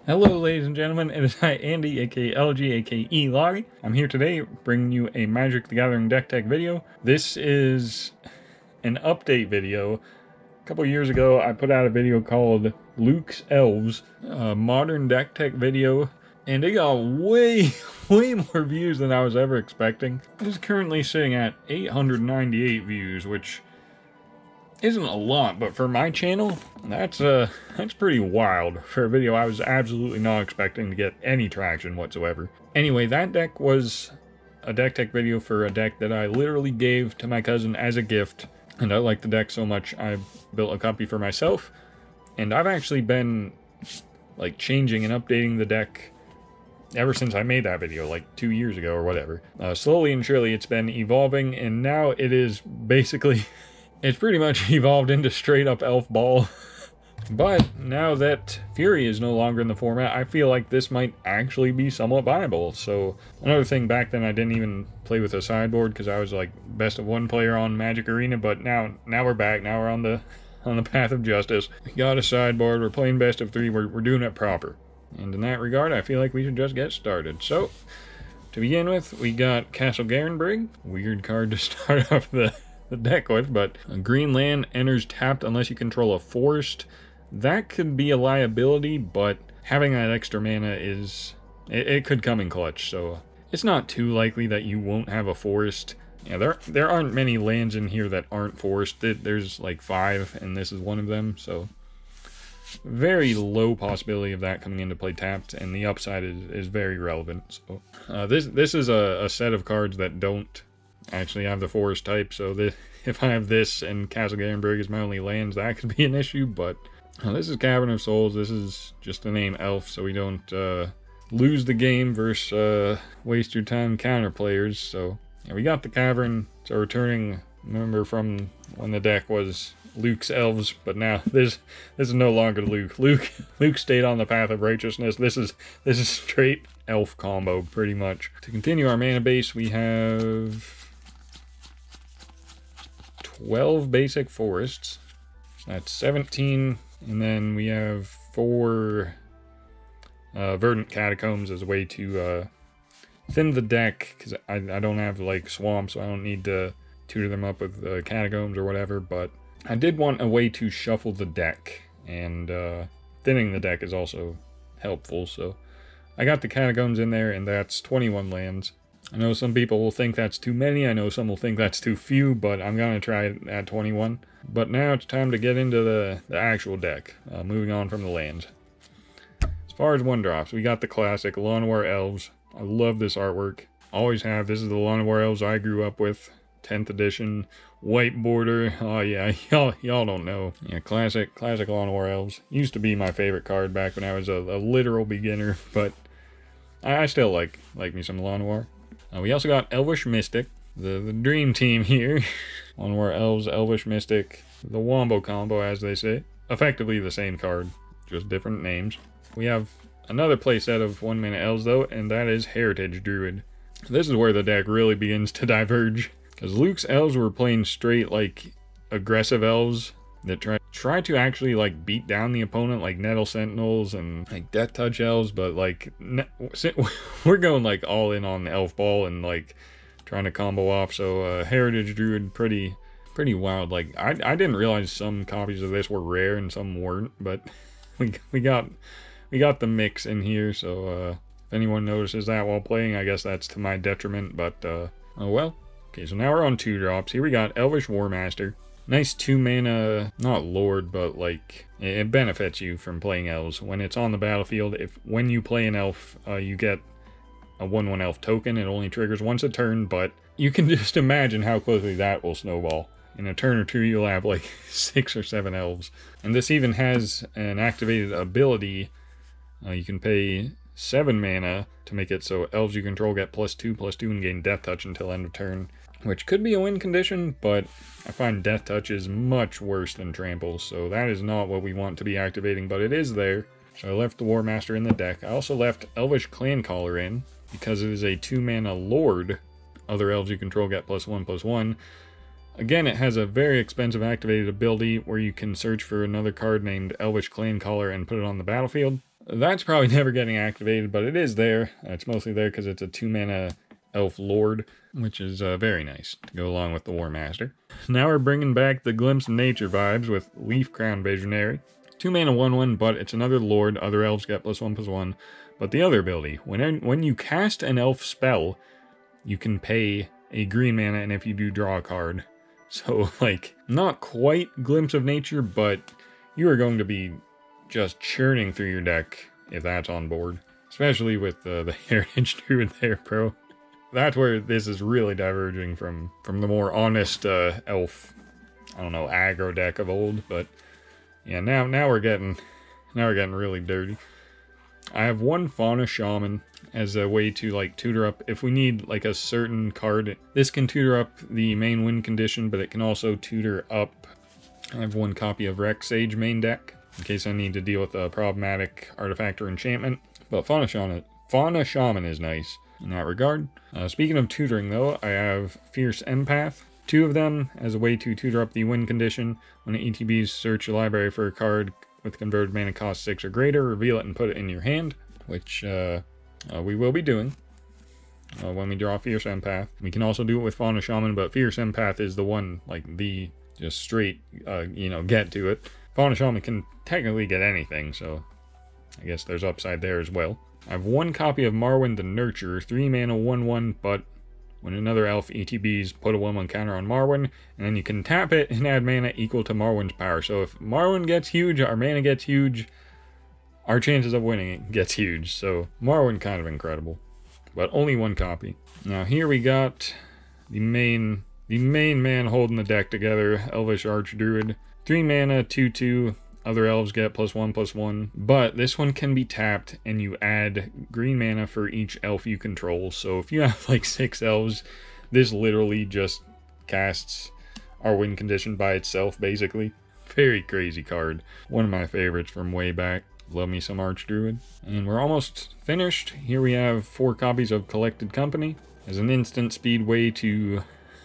Hello ladies and gentlemen, it is I, Andy, aka LG, aka Loggy. I'm here today bringing you a Magic the Gathering deck tech video. This is an update video. A couple years ago I put out a video called Luke's Elves, a modern deck tech video, and it got way more views than I was ever expecting. It is currently sitting at 898 views, which isn't a lot, but for my channel, that's pretty wild for a video I was absolutely not expecting to get any traction whatsoever. Anyway, that deck was a deck tech video for a deck that I literally gave to my cousin as a gift, and I like the deck so much I built a copy for myself, and I've actually been like changing and updating the deck ever since I made that video, like 2 years ago or whatever. Slowly and surely it's been evolving, and now it is basically it's pretty much evolved into straight up Elfball. But now that Fury is no longer in the format, I feel like this might actually be somewhat viable. So another thing, back then I didn't even play with a sideboard because I was like best of one player on Magic Arena, but now we're back. Now we're on the path of justice. We got a sideboard, we're playing best of three, we're doing it proper. And in that regard, I feel like we should just get started. So to begin with, we got Castle Garenbrig. Weird card to start off the deck with, but a green land enters tapped unless you control a forest. That could be a liability, but having that extra mana is it could come in clutch, so it's not too likely that you won't have a forest. Yeah, there aren't many lands in here that aren't forested. There's like 5, and this is one of them, so very low possibility of that coming into play tapped, and the upside is very relevant. So this is a set of cards that don't actually have the forest type, so if I have this and Castle Garenbrig is my only lands, that could be an issue. But this is Cavern of Souls. This is just the name Elf, so we don't lose the game versus waste your time counter players. So yeah, we got the Cavern. It's a returning member from when the deck was Luke's Elves, but now this is no longer Luke. Luke stayed on the path of righteousness. This is straight Elf combo pretty much. To continue our mana base, we have 12 basic forests, so that's 17, and then we have 4 verdant catacombs as a way to thin the deck, because I don't have like swamps, so I don't need to tutor them up with catacombs or whatever, but I did want a way to shuffle the deck, and thinning the deck is also helpful, so I got the catacombs in there, and that's 21 lands. I know some people will think that's too many, I know some will think that's too few, but I'm going to try it at 21. But now it's time to get into the actual deck, moving on from the lands. As far as one-drops, we got the classic Llanowar Elves. I love this artwork, always have. This is the Llanowar Elves I grew up with, 10th edition, white border. Oh yeah, y'all don't know. Yeah, classic Llanowar Elves. Used to be my favorite card back when I was a literal beginner, but I still like me some Llanowar. We also got Elvish Mystic, the dream team here. Llanowar Elves, Elvish Mystic, the Wombo combo, as they say. Effectively the same card, just different names. We have another playset of 1-mana Elves though, and that is Heritage Druid. This is where the deck really begins to diverge, because Luke's Elves were playing straight like aggressive Elves that try to actually like beat down the opponent, like Nettle Sentinels and like Death Touch Elves, but like we're going like all in on Elfball and like trying to combo off. So Heritage Druid, pretty wild. Like I didn't realize some copies of this were rare and some weren't, but we got the mix in here. So if anyone notices that while playing, I guess that's to my detriment, but oh well. Okay, so now we're on 2 drops. Here we got Elvish Warmaster. Nice 2-mana, not Lord, but like, it benefits you from playing Elves. When it's on the battlefield, when you play an Elf, you get a 1/1 Elf token. It only triggers once a turn, but you can just imagine how quickly that will snowball. In a turn or two, you'll have like 6 or 7 Elves. And this even has an activated ability. You can pay 7 mana to make it so Elves you control get +2/+2 and gain Death Touch until end of turn, which could be a win condition, but I find Death Touch is much worse than Trample, so that is not what we want to be activating, but it is there. So I left the War Master in the deck. I also left Elvish Clancaller in, because it is a 2-mana Lord. Other Elves you control get +1/+1. Again, it has a very expensive activated ability where you can search for another card named Elvish Clancaller and put it on the battlefield. that's probably never getting activated, but it is there. It's mostly there because it's a 2-mana Elf Lord, which is very nice to go along with the War Master. Now we're bringing back the Glimpse of Nature vibes with Leaf Crown Visionary. 2-mana 1/1, but it's another Lord. Other elves get +1/+1. But the other ability, when you cast an elf spell, you can pay a green mana, and if you do, draw a card. So, like, not quite Glimpse of Nature, but you are going to be just churning through your deck if that's on board. Especially with the Heritage Druid there, bro. That's where this is really diverging from the more honest elf, I don't know, aggro deck of old. But yeah, now we're getting really dirty. I have one Fauna Shaman as a way to like tutor up if we need like a certain card. This can tutor up the main win condition, but it can also tutor up. I have one copy of Rex Sage main deck in case I need to deal with a problematic artifact or enchantment. But Fauna Shaman is nice in that regard. Speaking of tutoring though, I have Fierce Empath. 2 of them as a way to tutor up the win condition. When ETBs search your library for a card with converted mana cost 6 or greater, reveal it and put it in your hand, which we will be doing when we draw Fierce Empath. We can also do it with Fauna Shaman, but Fierce Empath is the one, like the just straight, get to it. Fauna Shaman can technically get anything, so I guess there's upside there as well. I have one copy of Marwyn the Nurturer, 3 mana 1/1, but when another elf ETBs, put a 1/1 counter on Marwyn, and then you can tap it and add mana equal to Marwyn's power. So if Marwyn gets huge, our mana gets huge, our chances of winning it gets huge. So Marwyn kind of incredible, but only one copy. Now here we got the main man holding the deck together, Elvish Archdruid. 3 mana, 2/2. Other elves get +1/+1, but this one can be tapped and you add green mana for each elf you control. So if you have like 6 elves, this literally just casts our win condition by itself, basically. Very crazy card. One of my favorites from way back. Love me some Archdruid. And we're almost finished. Here we have 4 copies of Collected Company as an instant speed way to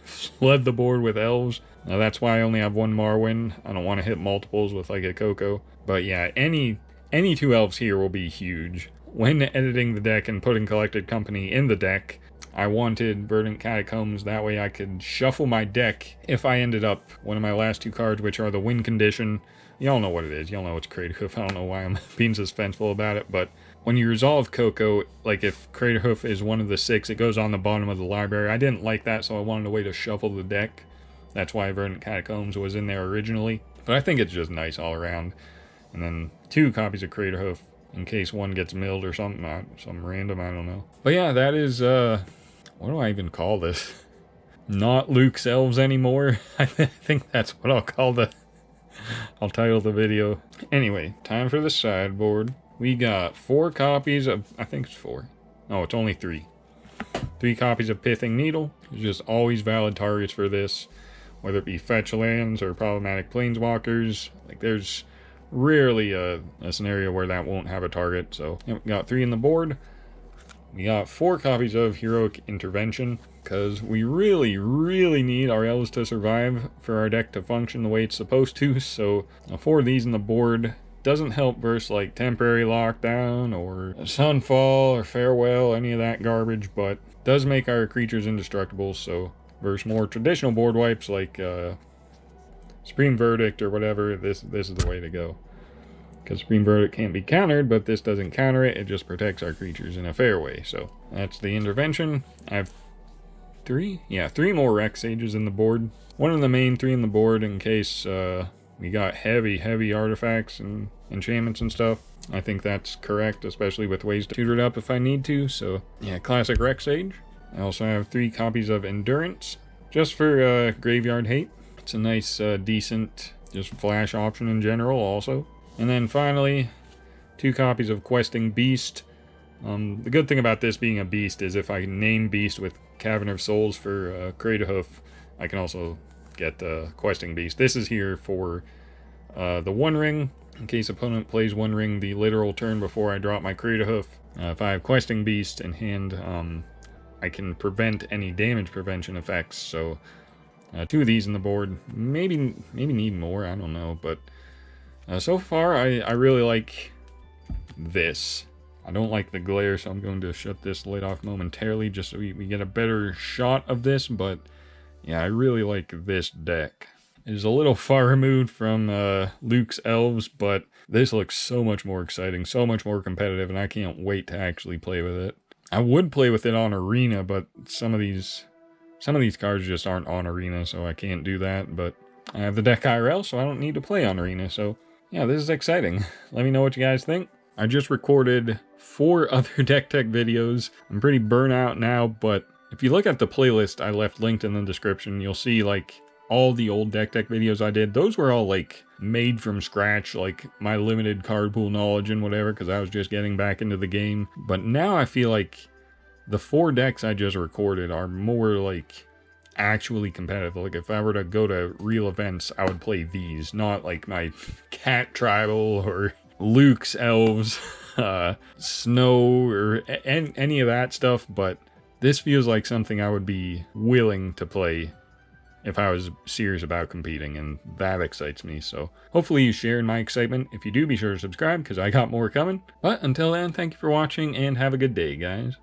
flood the board with elves. Now that's why I only have one Marwyn. I don't want to hit multiples with like a Coco. But yeah, any 2 elves here will be huge. When editing the deck and putting Collected Company in the deck, I wanted Verdant Catacombs. That way I could shuffle my deck if I ended up one of my last 2 cards, which are the win condition. Y'all know what it is. Y'all know it's Crater Hoof. I don't know why I'm being suspenseful about it, but when you resolve Coco, like if Crater Hoof is one of the 6, it goes on the bottom of the library. I didn't like that, so I wanted a way to shuffle the deck. That's why Verdant Catacombs was in there originally. But I think it's just nice all around. And then 2 copies of Crater Hoof in case one gets milled or something. Something random, I don't know. But yeah, that is, what do I even call this? Not Luke's Elves anymore. I think that's what I'll title the video. Anyway, time for the sideboard. We got 4 copies of, I think it's 4. No, it's only 3. 3 copies of Pithing Needle. There's just always valid targets for this. Whether it be fetch lands or problematic planeswalkers. Like there's rarely a scenario where that won't have a target. So yeah, we got 3 in the board. We got 4 copies of Heroic Intervention. Because we really, really need our elves to survive for our deck to function the way it's supposed to. So 4 of these in the board doesn't help versus like Temporary Lockdown or Sunfall or Farewell, any of that garbage. But does make our creatures indestructible. So versus more traditional board wipes like Supreme Verdict or whatever, this is the way to go. Because Supreme Verdict can't be countered, but this doesn't counter it. It just protects our creatures in a fair way. So that's the intervention. I have 3? Yeah, 3 more Rex Sages in the board. One of the main 3 in the board in case we got heavy artifacts and enchantments and stuff. I think that's correct, especially with ways to tutor it up if I need to. So yeah, classic Rex Sage. I also have 3 copies of Endurance, just for graveyard hate. It's a nice, decent, just flash option in general also. And then finally, 2 copies of Questing Beast. The good thing about this being a beast is if I name Beast with Cavern of Souls for Crater Hoof, I can also get Questing Beast. This is here for the One Ring, in case opponent plays One Ring the literal turn before I drop my Crater Hoof. If I have Questing Beast in hand, I can prevent any damage prevention effects. So 2 of these in the board. Maybe need more, I don't know. But so far I really like this. I don't like the glare, so I'm going to shut this light off momentarily just so we get a better shot of this, but yeah, I really like this deck. It is a little far removed from Luke's Elves, but this looks so much more exciting, so much more competitive, and I can't wait to actually play with it. I would play with it on Arena, but some of these cards just aren't on Arena, so I can't do that, but I have the deck IRL, so I don't need to play on Arena, so yeah, this is exciting. Let me know what you guys think. I just recorded 4 other deck tech videos. I'm pretty burnt out now, but if you look at the playlist I left linked in the description, you'll see like all the old deck tech videos I did. Those were all like made from scratch, like my limited card pool knowledge and whatever, because I was just getting back into the game. But now I feel like the 4 decks I just recorded are more like actually competitive. Like if I were to go to real events, I would play these, not like my Cat Tribal or Luke's Elves, Snow, or any of that stuff, but this feels like something I would be willing to play if I was serious about competing, and that excites me. So hopefully you share in my excitement. If you do, be sure to subscribe, because I got more coming. But until then, thank you for watching, and have a good day, guys.